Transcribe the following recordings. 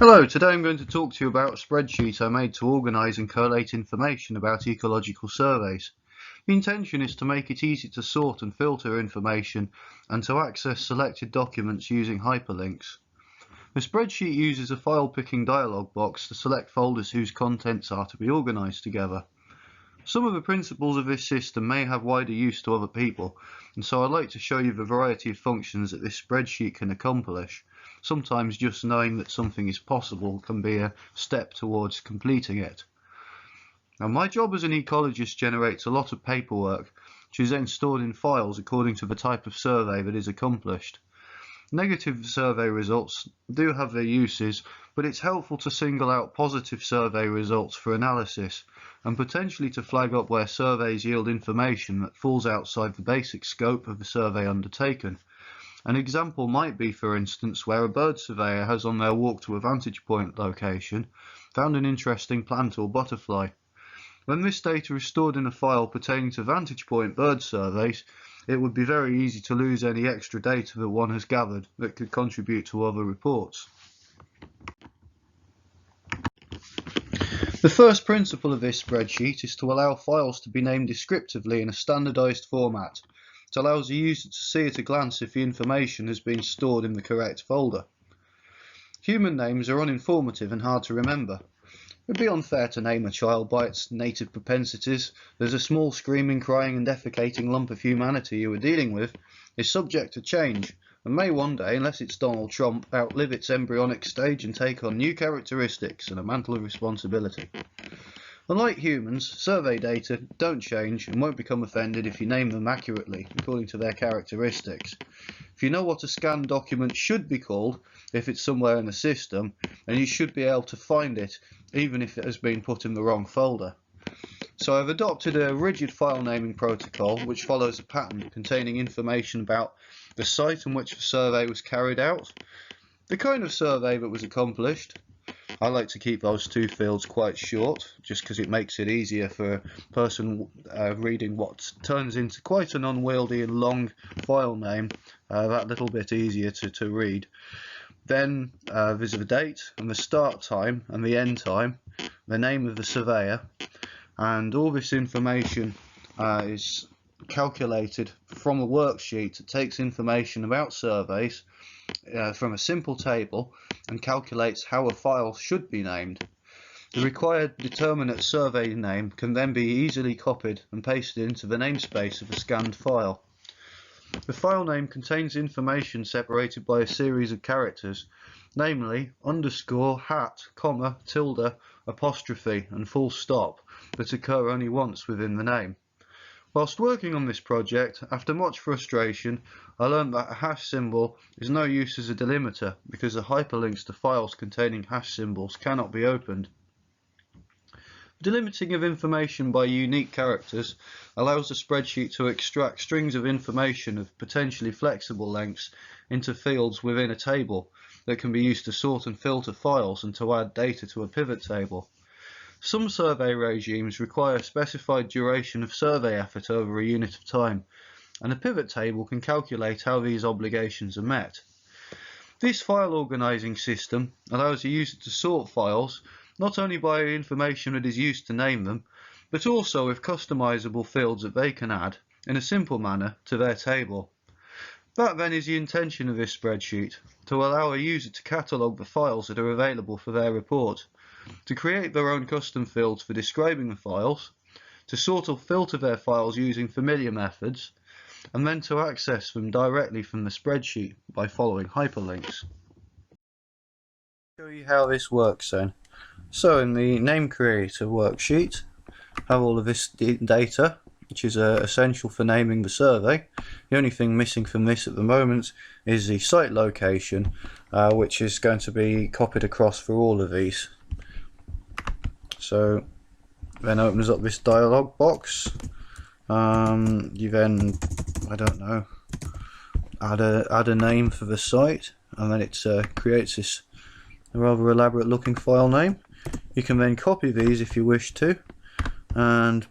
Hello, today I'm going to talk to you about a spreadsheet I made to organise and collate information about ecological surveys. The intention is to make it easy to sort and filter information and to access selected documents using hyperlinks. The spreadsheet uses a file-picking dialog box to select folders whose contents are to be organised together. Some of the principles of this system may have wider use to other people, and so I'd like to show you the variety of functions that this spreadsheet can accomplish. Sometimes just knowing that something is possible can be a step towards completing it. Now, my job as an ecologist generates a lot of paperwork, which is then stored in files according to the type of survey that is accomplished. Negative survey results do have their uses, but it's helpful to single out positive survey results for analysis and potentially to flag up where surveys yield information that falls outside the basic scope of the survey undertaken. An example might be, for instance, where a bird surveyor has on their walk to a vantage point location found an interesting plant or butterfly. When this data is stored in a file pertaining to vantage point bird surveys, it would be very easy to lose any extra data that one has gathered that could contribute to other reports. The first principle of this spreadsheet is to allow files to be named descriptively in a standardized format. It allows the user to see at a glance if the information has been stored in the correct folder. Human names are uninformative and hard to remember. It would be unfair to name a child by its native propensities. There's a small screaming, crying and defecating lump of humanity you are dealing with is subject to change and may one day, unless it's Donald Trump, outlive its embryonic stage and take on new characteristics and a mantle of responsibility. Unlike humans, survey data don't change and won't become offended if you name them accurately according to their characteristics. If you know what a scanned document should be called, if it's somewhere in the system, then you should be able to find it even if it has been put in the wrong folder. So I've adopted a rigid file naming protocol which follows a pattern containing information about the site on which the survey was carried out, the kind of survey that was accomplished. I like to keep those two fields quite short just because it makes it easier for a person reading what turns into quite an unwieldy and long file name, that little bit easier to read. Then there's the date and the start time and the end time, the name of the surveyor, and all this information is calculated from a worksheet that takes information about surveys from a simple table and calculates how a file should be named. The required determinate survey name can then be easily copied and pasted into the namespace of a scanned file. The file name contains information separated by a series of characters, namely underscore, hat, comma, tilde, apostrophe and full stop, that occur only once within the name. Whilst working on this project, after much frustration, I learned that a hash symbol is no use as a delimiter because the hyperlinks to files containing hash symbols cannot be opened. Delimiting of information by unique characters allows the spreadsheet to extract strings of information of potentially flexible lengths into fields within a table that can be used to sort and filter files and to add data to a pivot table. Some survey regimes require a specified duration of survey effort over a unit of time, and a pivot table can calculate how these obligations are met. This file organizing system allows the user to sort files not only by information that is used to name them, but also with customizable fields that they can add in a simple manner to their table. That then is the intention of this spreadsheet, to allow a user to catalogue the files that are available for their report, to create their own custom fields for describing the files, to sort or filter their files using familiar methods, and then to access them directly from the spreadsheet by following hyperlinks. I'll show you how this works then. So in the name creator worksheet, I have all of this data, which is essential for naming the survey. The only thing missing from this at the moment is the site location, which is going to be copied across for all of these. So then opens up this dialog box. You then, I don't know, add a name for the site, and then it creates this rather elaborate looking file name. You can then copy these if you wish to and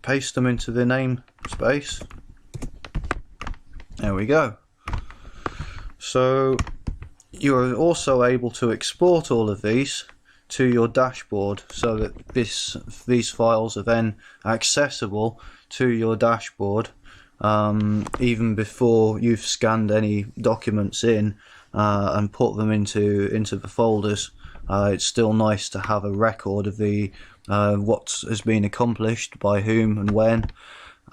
paste them into the namespace. There we go. So you're also able to export all of these to your dashboard, so that these files are then accessible to your dashboard even before you've scanned any documents in and put them into the folders. It's still nice to have a record of the what has been accomplished by whom and when,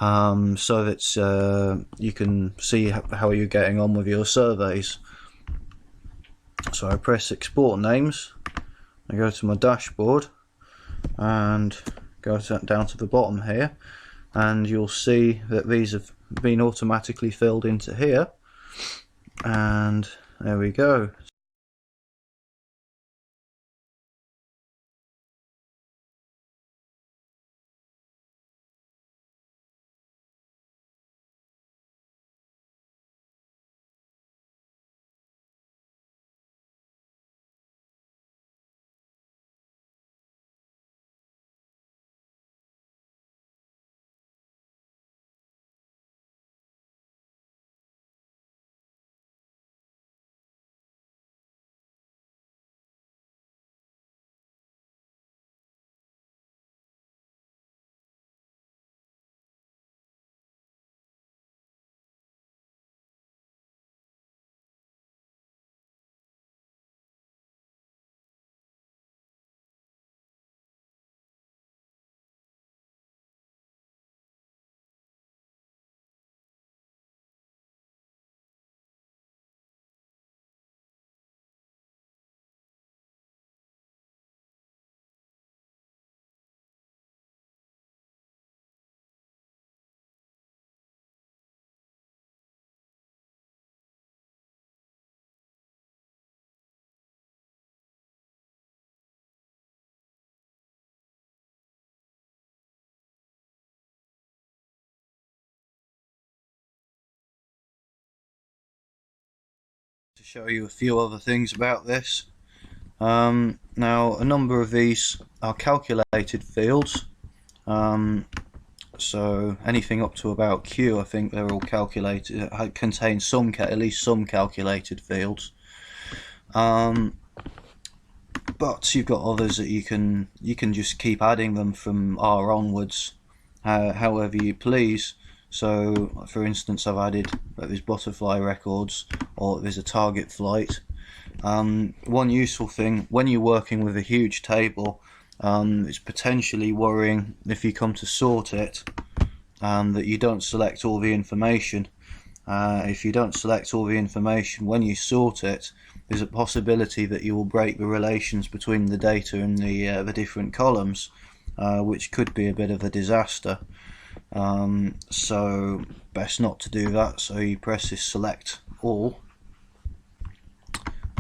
so that you can see how you're getting on with your surveys. So I press export names, I go to my dashboard and go down to the bottom here, and you'll see that these have been automatically filled into here, and there we go. To show you a few other things about this. Now, a number of these are calculated fields, so anything up to about Q, I think they're all calculated, contain some, at least some calculated fields. But you've got others that you can just keep adding them from R onwards, however you please. So, for instance, I've added these butterfly records, or there's a target flight. One useful thing when you're working with a huge table, it's potentially worrying if you come to sort it that you don't select all the information. If you don't select all the information when you sort it, there's a possibility that you will break the relations between the data and the different columns, which could be a bit of a disaster. So best not to do that. So you press this select all,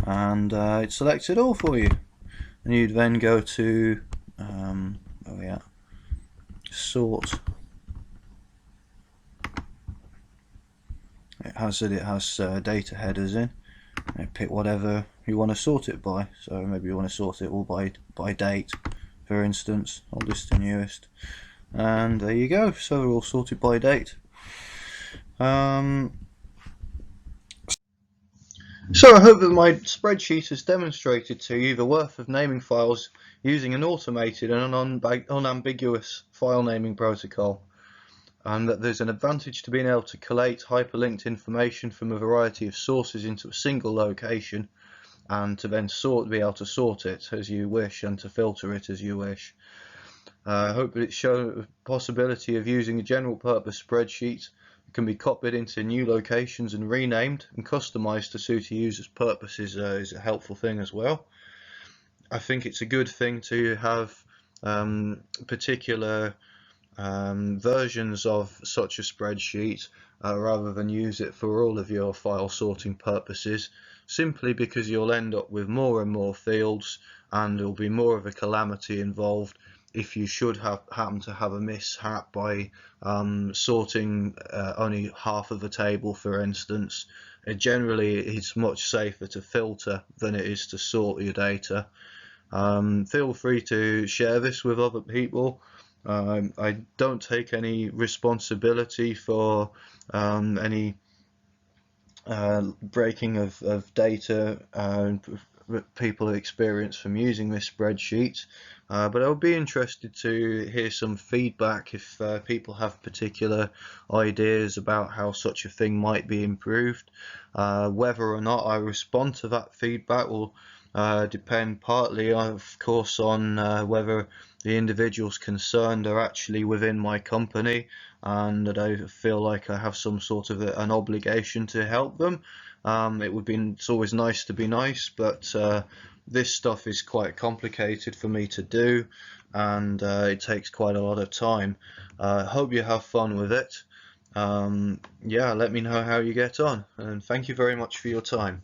and it selects it all for you, and you'd then go to sort. It has data headers in. And pick whatever you want to sort it by. So maybe you want to sort it all by date, for instance, oldest to newest. And there you go. So they're all sorted by date. So I hope that my spreadsheet has demonstrated to you the worth of naming files using an automated and unambiguous file naming protocol, and that there's an advantage to being able to collate hyperlinked information from a variety of sources into a single location, and to then be able to sort it as you wish and to filter it as you wish. I hope that it's shown the possibility of using a general purpose spreadsheet. It can be copied into new locations and renamed and customized to suit a user's purposes is a helpful thing as well. I think it's a good thing to have particular versions of such a spreadsheet rather than use it for all of your file sorting purposes, simply because you'll end up with more and more fields, and there'll be more of a calamity involved if you should happen to have a mishap by sorting only half of a table, for instance. Generally, it's much safer to filter than it is to sort your data. Feel free to share this with other people. I don't take any responsibility for any breaking of data people have experienced from using this spreadsheet. But I would be interested to hear some feedback if people have particular ideas about how such a thing might be improved. Whether or not I respond to that feedback will depend partly, of course, on whether the individuals concerned are actually within my company and that I feel like I have some sort of an obligation to help them. It's always nice to be nice, but this stuff is quite complicated for me to do, and it takes quite a lot of time. Hope you have fun with it. Yeah, let me know how you get on, and thank you very much for your time.